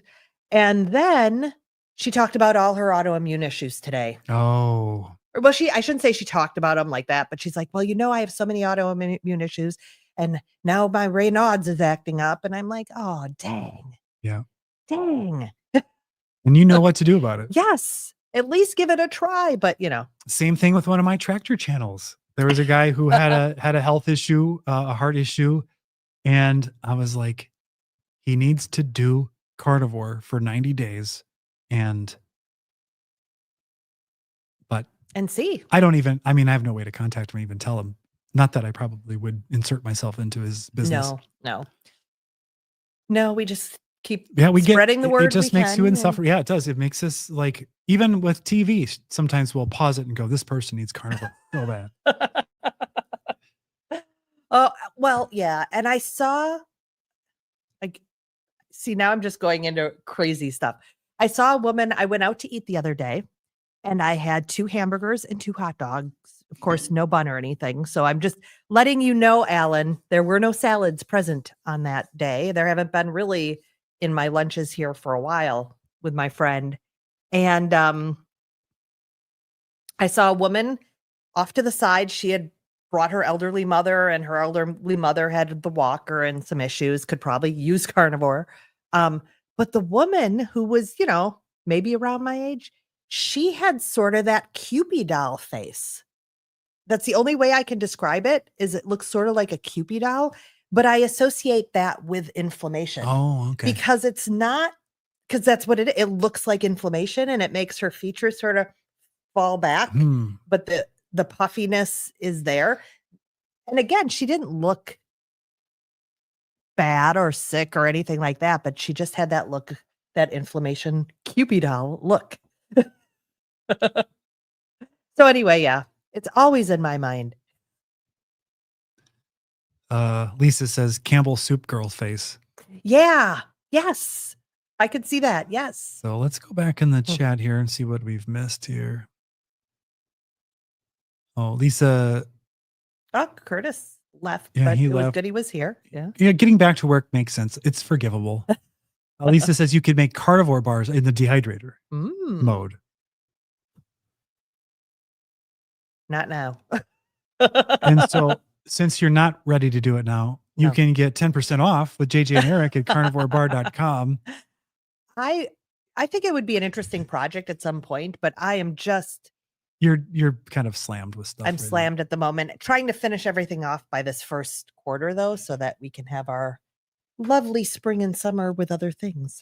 And then she talked about all her autoimmune issues today. Oh. Or well, I shouldn't say she talked about them like that, but she's like, "Well, I have so many autoimmune issues, and now my Raynaud's is acting up," and I'm like, "Oh, dang, Yeah. dang." And you know what to do about it. Yes, at least give it a try, but, Same thing with one of my tractor channels. There was a guy who had a health issue, a heart issue, and I was like, he needs to do carnivore for 90 days. And but and see. I have no way to contact him, even tell him. Not that I probably would insert myself into his business. No, no. No, we just keep Yeah, spreading the it word we just makes you can, insufferable. Yeah, it does. It makes us like, even with TV, sometimes we'll pause it and go, this person needs carnivore so bad. Oh, well, yeah, and I saw like see, now I'm just going into crazy stuff. I saw a woman I went out to eat the other day, and I had 2 hamburgers and 2 hot dogs. Of course, no bun or anything, so I'm just letting you know, Alan, there were no salads present on that day. There haven't been really in my lunches here for a while with my friend, and, I saw a woman off to the side. She had brought her elderly mother, and her elderly mother had the walker and some issues, could probably use carnivore. Um, but the woman who was, maybe around my age, she had sort of that Cupid doll face. That's the only way I can describe it, is it looks sort of like a Cupid doll, but I associate that with inflammation Oh, okay. because it's not, because that's what it looks like inflammation, and it makes her features sort of fall back, but the puffiness is there. And again, she didn't look bad or sick or anything like that, but she just had that look, that inflammation Cupid doll look. So anyway, yeah, it's always in my mind. Lisa says Campbell Soup Girl face. Yeah. Yes. I could see that. Yes. So let's go back in the Mm. chat here and see what we've missed here. Oh, Lisa. Oh, Curtis left, Yeah, but he it was left. good he was here. Yeah. Yeah, getting back to work makes sense. It's forgivable. Lisa says you could make carnivore bars in the dehydrator mode. Not now. And so, since you're not ready to do it now, you No. can get 10% off with JJ and Eric at carnivorebar.com. I think it would be an interesting project at some point, but I am just You're kind of slammed with stuff. I'm right now. slammed at the moment, trying to finish everything off by this first quarter though, so that we can have our lovely spring and summer with other things.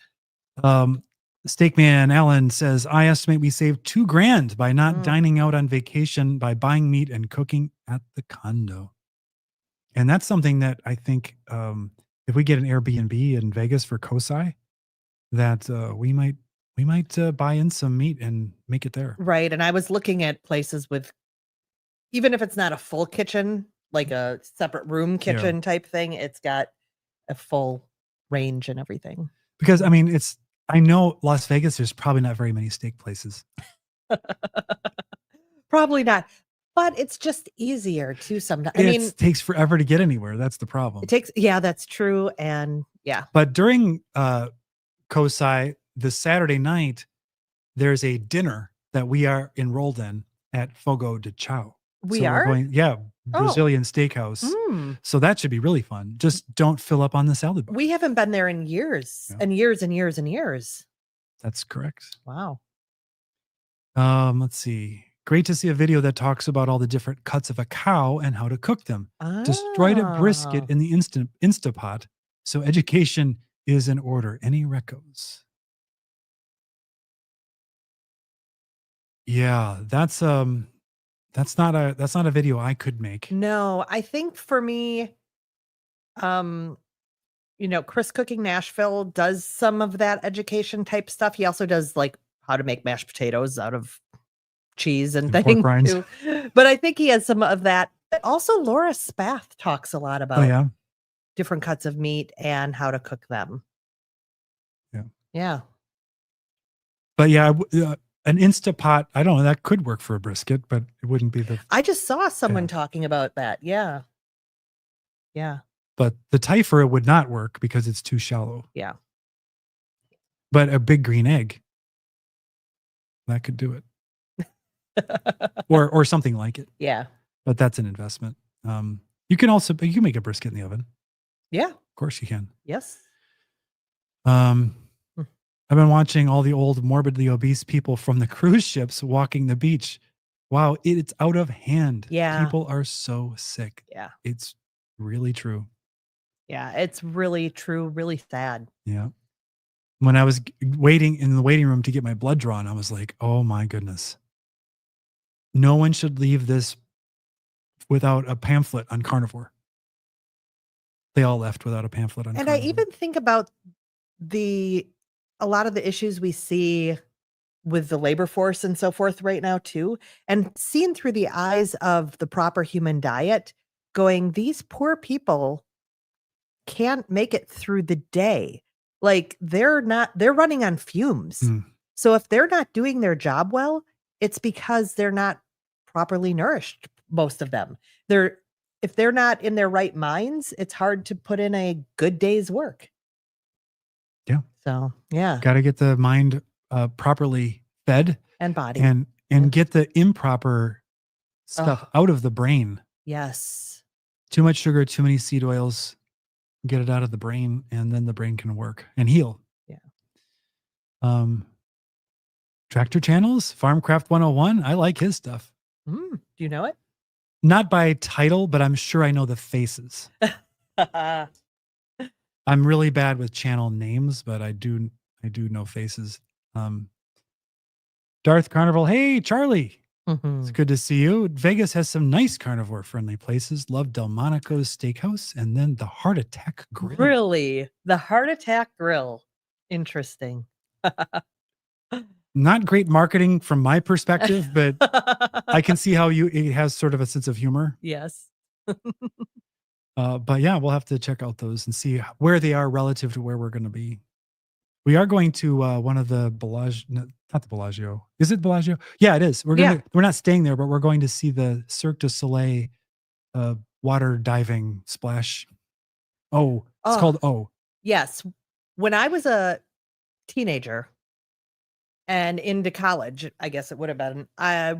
Steakman Allen says, I estimate we saved $2,000 by not Mm. dining out on vacation by buying meat and cooking at the condo. And that's something that I think, if we get an Airbnb in Vegas for COSI, that we might buy in some meat and make it there. Right, and I was looking at places with, even if it's not a full kitchen, like a separate room kitchen type thing, it's got a full range and everything. Because I know Las Vegas, there's probably not very many steak places. Probably not, but it's just easier to sometimes. It takes forever to get anywhere. That's the problem. Yeah, that's true. And yeah. But during COSI, the Saturday night, there's a dinner that we are enrolled in at Fogo de Chao. We are going, Brazilian steakhouse. So that should be really fun. Just don't fill up on the salad bar. We haven't been there in years and years and years and years. That's correct. Wow. Let's see. Great to see a video that talks about all the different cuts of a cow and how to cook them. Destroyed a brisket in the Instapot. So education is in order. Any recos? Yeah, that's not a video I could make. No, I think for me, Chris Cooking Nashville does some of that education type stuff. He also does like how to make mashed potatoes out of cheese and pork things rinds. too. But I think he has some of that. Also, Laura Spath talks a lot Oh about yeah. different cuts of meat and how to cook them. Yeah. Yeah. But yeah, an Instapot, I don't know, that could work for a brisket, but it wouldn't be the. I just saw someone talking about that. Yeah. Yeah. But the Thai for it would not work because it's too shallow. Yeah. But a big green egg, that could do it. or something like it. Yeah. But that's an investment. You can make a brisket in the oven. Yeah. Of course you can. Yes. I've been watching all the old morbidly obese people from the cruise ships walking the beach. Wow, it's out of hand. Yeah. People are so sick. Yeah. It's really true. Yeah. It's really true, really sad. Yeah. When I was waiting in the waiting room to get my blood drawn, I was like, oh my goodness. No one should leave this without a pamphlet on carnivore. They all left without a pamphlet on carnivore. And I even think about a lot of the issues we see with the labor force and so forth right now too, and seen through the eyes of the proper human diet, going, these poor people can't make it through the day. Like they're running on fumes. So if they're not doing their job well, it's because they're not properly nourished, most of them. If they're not in their right minds, it's hard to put in a good day's work. Yeah. So, yeah. Got to get the mind properly fed and body and get the improper stuff out of the brain. Yes. Too much sugar, too many seed oils, get it out of the brain, and then the brain can work and heal. Yeah. Tractor Channels, Farmcraft 101. I like his stuff. Do you know it? Not by title, but I'm sure I know the faces. I'm really bad with channel names, but I do know faces. Darth Carnival. Hey, Charlie. It's good to see you. Vegas has some nice carnivore friendly places. Love Delmonico's Steakhouse and then the Heart Attack Grill. Really? The Heart Attack Grill. Interesting. Not great marketing from my perspective, but I can see how it has sort of a sense of humor. Yes. But yeah, we'll have to check out those and see where they are relative to where we're going to be. We are going to one of the not the Bellagio. Is it Bellagio? Yeah, it is. We're not staying there, but we're going to see the Cirque du Soleil water diving splash. It's called O. Yes. When I was a teenager and into college, I guess it would have been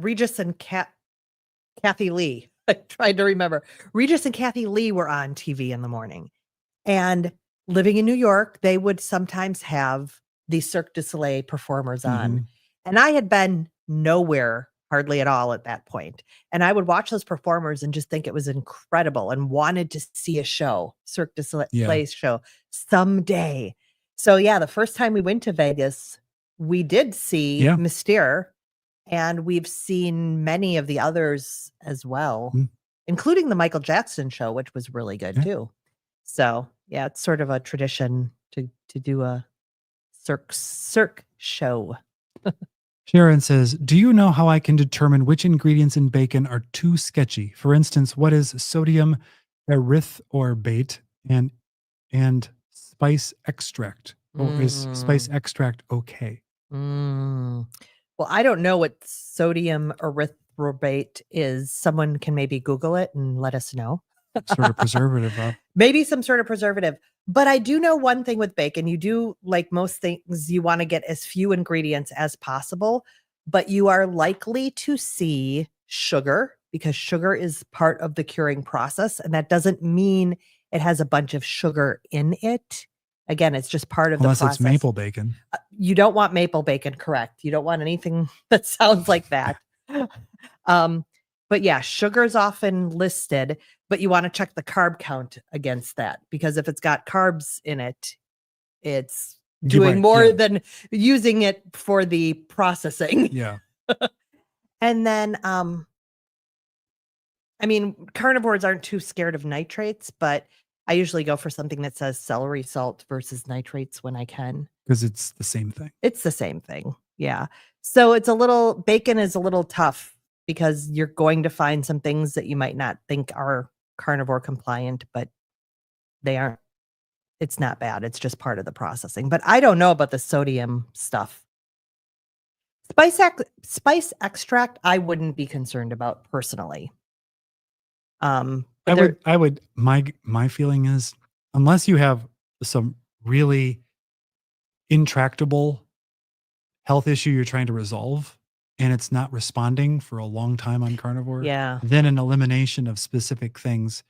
Regis and Kathy Lee. I tried to remember. Regis and Kathy Lee were on TV in the morning. And living in New York, they would sometimes have the Cirque du Soleil performers on. And I had been nowhere hardly at all at that point. And I would watch those performers and just think it was incredible and wanted to see a show, Cirque du Soleil show someday. So yeah, the first time we went to Vegas, we did see Mystere, and we've seen many of the others as well, including the Michael Jackson show, which was really good too. So yeah, it's sort of a tradition to do a Cirque show. Sharon says, do you know how I can determine which ingredients in bacon are too sketchy? For instance, what is sodium erythorbate and spice extract? Or is spice extract okay? Well, I don't know what sodium erythorbate is. Someone can maybe Google it and let us know. Sort of preservative. Maybe some sort of preservative. But I do know one thing with bacon. You do, like most things, you want to get as few ingredients as possible, but you are likely to see sugar because sugar is part of the curing process. And that doesn't mean it has a bunch of sugar in it. Again, it's just part of the process. Unless it's maple bacon. You don't want maple bacon, correct. You don't want anything that sounds like that. But yeah, sugar is often listed, but you want to check the carb count against that because if it's got carbs in it, it's doing more than using it for the processing. Yeah. And then, I mean, carnivores aren't too scared of nitrates, but I usually go for something that says celery salt versus nitrates when I can. Because it's the same thing. It's the same thing. Yeah. So bacon is a little tough because you're going to find some things that you might not think are carnivore compliant, but they aren't. It's not bad. It's just part of the processing. But I don't know about the sodium stuff. Spice extract, I wouldn't be concerned about personally. My feeling is, unless you have some really intractable health issue you're trying to resolve and it's not responding for a long time on carnivore, Yeah. then an elimination of specific things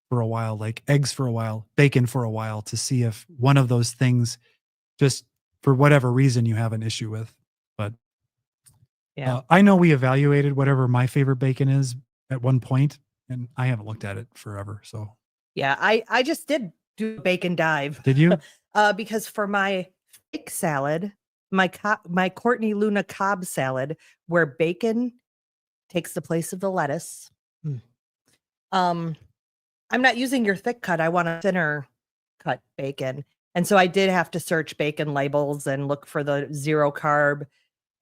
for a while, like eggs for a while, bacon for a while, to see if one of those things, just for whatever reason, you have an issue with. But Yeah. I know we evaluated whatever my favorite bacon is at one point, and I haven't looked at it forever. So Yeah. I just did do a bacon dive. did you? Because for my fake salad, my Courtney Luna Cobb salad, where bacon takes the place of the lettuce. I'm not using your thick cut. I want a thinner cut bacon. And so I did have to search bacon labels and look for the 0 carb.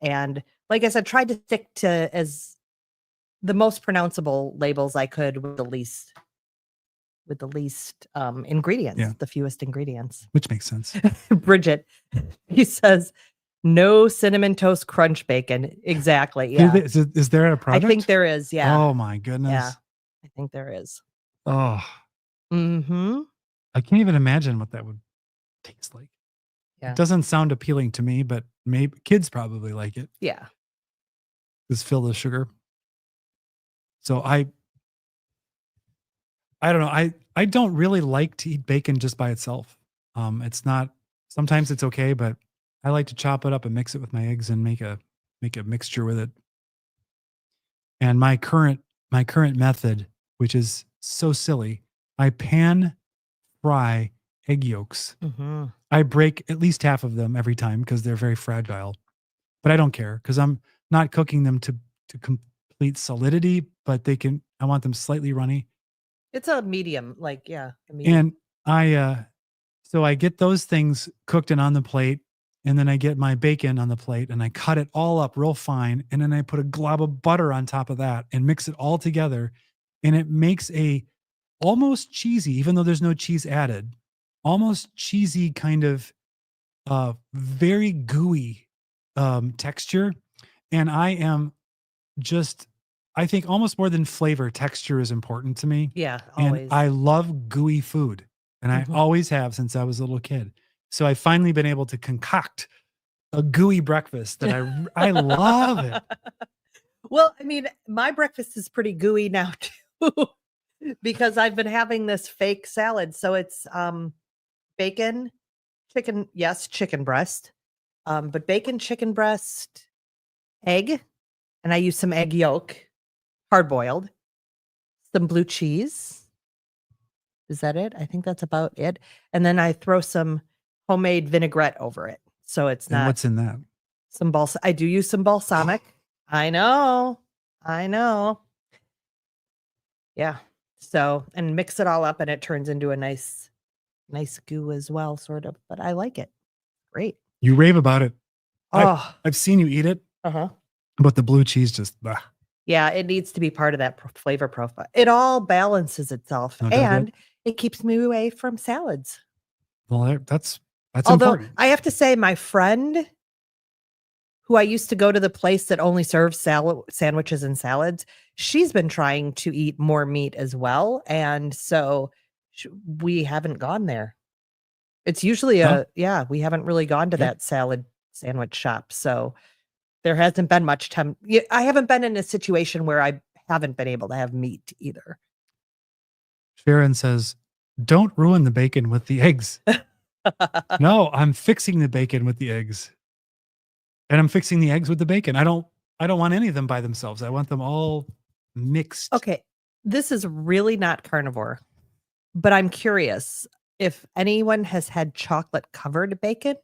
And like I said, tried to stick to as the most pronounceable labels I could with the least ingredients, Yeah. the fewest ingredients. Which makes sense. Bridget, he says, no cinnamon toast crunch bacon. Exactly. Yeah. Is there a product? I think there is. Yeah. Oh my goodness. Yeah. I think there is. Oh, Mm-hmm. I can't even imagine what that would taste like. Yeah. It doesn't sound appealing to me, but maybe kids probably like it. Yeah. It's filled with sugar. So I don't know. I don't really like to eat bacon just by itself. It's not, sometimes it's okay, but I like to chop it up and mix it with my eggs and make a mixture with it. And my current method, which is so silly, I pan fry egg yolks. Mm-hmm. I break at least half of them every time because they're very fragile. But I don't care because I'm not cooking them to complete solidity, but I want them slightly runny. It's a medium, a medium. And so I get those things cooked and on the plate, and then I get my bacon on the plate and I cut it all up real fine. And then I put a glob of butter on top of that and mix it all together. And it makes a almost cheesy, even though there's no cheese added, almost cheesy kind of very gooey texture. And I think almost more than flavor, texture is important to me. Yeah, always. And I love gooey food. And I always have since I was a little kid. So I've finally been able to concoct a gooey breakfast that I love it. Well, I mean, my breakfast is pretty gooey now too, because I've been having this fake salad. So it's bacon, chicken breast, but bacon, chicken breast, egg, and I use some egg yolk, hard boiled, some blue cheese. Is that it? I think that's about it. And then I throw some homemade vinaigrette over it. So it's not. And what's in that? Some I do use some balsamic. I know. Yeah. So, and mix it all up and it turns into a nice goo as well, sort of. But I like it. Great. You rave about it. Oh. I've seen you eat it. Uh-huh. But the blue cheese just, yeah, it needs to be part of that flavor profile. It all balances itself, and it keeps me away from salads. Well, that's Although important. I have to say, my friend, who I used to go to the place that only serves sandwiches and salads, she's been trying to eat more meat as well, and so we haven't gone there. It's usually we haven't really gone to that salad sandwich shop, so there hasn't been much time. I haven't been in a situation where I haven't been able to have meat either. Sharon says, don't ruin the bacon with the eggs. No, I'm fixing the bacon with the eggs. And I'm fixing the eggs with the bacon. I don't want any of them by themselves. I want them all mixed. Okay. This is really not carnivore, but I'm curious if anyone has had chocolate covered bacon.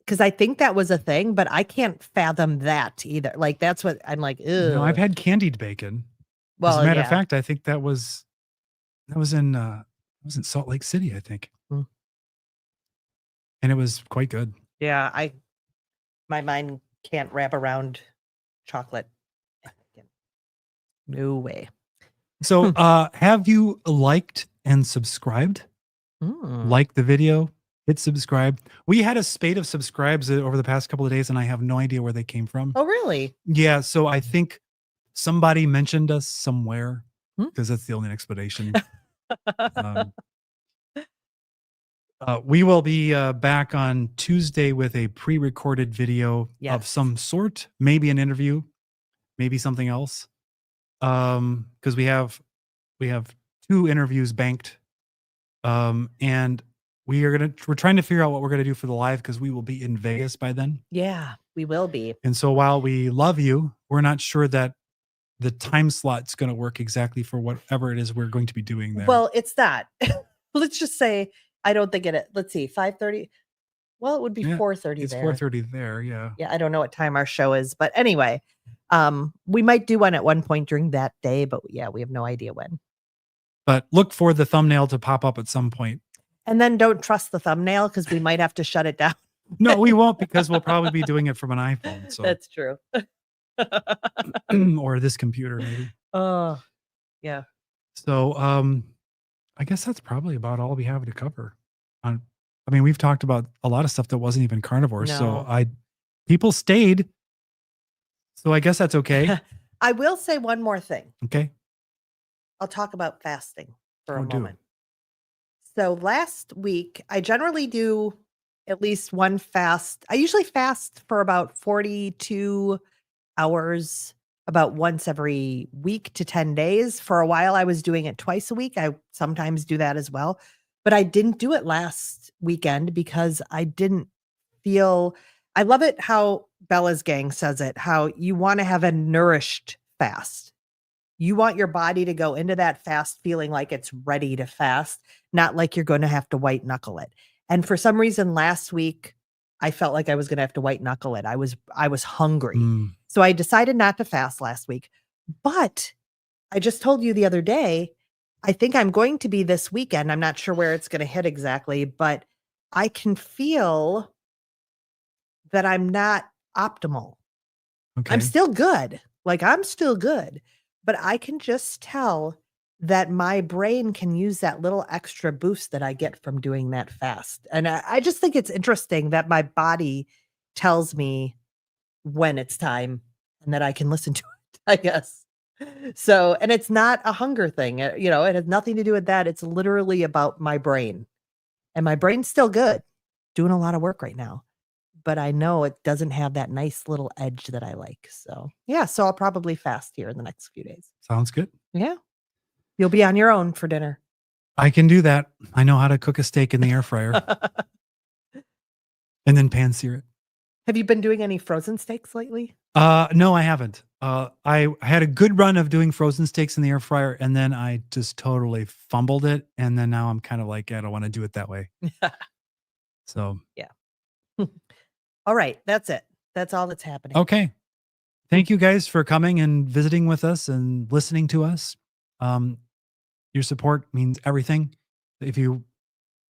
Because I think that was a thing, but I can't fathom that either. Like, that's what I'm like, ew. No, I've had candied bacon. Well, as a matter of fact, I think that was in It was in Salt Lake City, I think. Mm. And it was quite good. Yeah, my mind can't wrap around chocolate. No way. So have you liked and subscribed? Mm. Like the video, hit subscribe. We had a spate of subscribes over the past couple of days, and I have no idea where they came from. Oh, really? Yeah, so I think somebody mentioned us somewhere Hmm? because that's the only explanation. We will be back on Tuesday with a pre-recorded video of Yes. some sort, maybe an interview, maybe something else. Because we have 2 interviews banked. And we're trying to figure out what we're gonna do for the live because we will be in Vegas by then. Yeah, we will be. And so while we love you, we're not sure that the time slot's gonna work exactly for whatever it is we're going to be doing there. Well, it's that. Let's just say I don't think let's see, 5:30. Well, it would be Yeah, 4:30 it's there. 4:30 there, yeah. Yeah, I don't know what time our show is, but anyway, we might do one at one point during that day, but yeah, we have no idea when. But look for the thumbnail to pop up at some point. And then don't trust the thumbnail because we might have to shut it down. No, we won't because we'll probably be doing it from an iPhone. So That's true. or this computer, maybe. Oh, yeah. So I guess that's probably about all we have to cover. I mean, we've talked about a lot of stuff that wasn't even carnivore. So No. people stayed. So I guess that's okay. I will say one more thing. Okay. I'll talk about fasting for a do. moment. So last week, I generally do at least one fast. I usually fast for about 42 hours, about once every week to 10 days. For a while, I was doing it twice a week. I sometimes do that as well. But I didn't do it last weekend because I didn't feel. I love it how Bella's Gang says it, how you want to have a nourished fast. You want your body to go into that fast feeling like it's ready to fast, not like you're going to have to white knuckle it. And for some reason last week, I felt like I was going to have to white knuckle it. I was hungry. So I decided not to fast last week. But I just told you the other day, I think I'm going to be this weekend. I'm not sure where it's going to hit exactly, but I can feel that I'm not optimal. Okay. I'm still good. Like I'm still good. But I can just tell that my brain can use that little extra boost that I get from doing that fast. And I just think it's interesting that my body tells me when it's time and that I can listen to it, I guess. So, and it's not a hunger thing. It has nothing to do with that. It's literally about my brain. And my brain's still good, doing a lot of work right now. But I know it doesn't have that nice little edge that I like. So, yeah, so I'll probably fast here in the next few days. Sounds good. Yeah. You'll be on your own for dinner. I can do that. I know how to cook a steak in the air fryer and then pan sear it. Have you been doing any frozen steaks lately? No, I haven't. I had a good run of doing frozen steaks in the air fryer, and then I just totally fumbled it. And then now I'm kind of like, I don't want to do it that way. So, yeah. All right. That's it. That's all that's happening. Okay. Thank you guys for coming and visiting with us and listening to us. Your support means everything. If you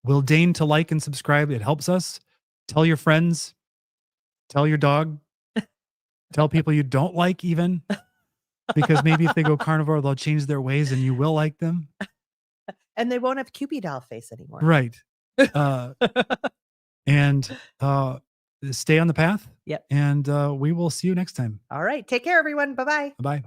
will deign to like and subscribe, it helps us. Tell your friends, tell your dog, tell people you don't like even, because maybe if they go carnivore, they'll change their ways and you will like them. And they won't have Cupid doll face anymore. Right. And stay on the path. Yep. And we will see you next time. All right. Take care, everyone. Bye-bye. Bye-bye.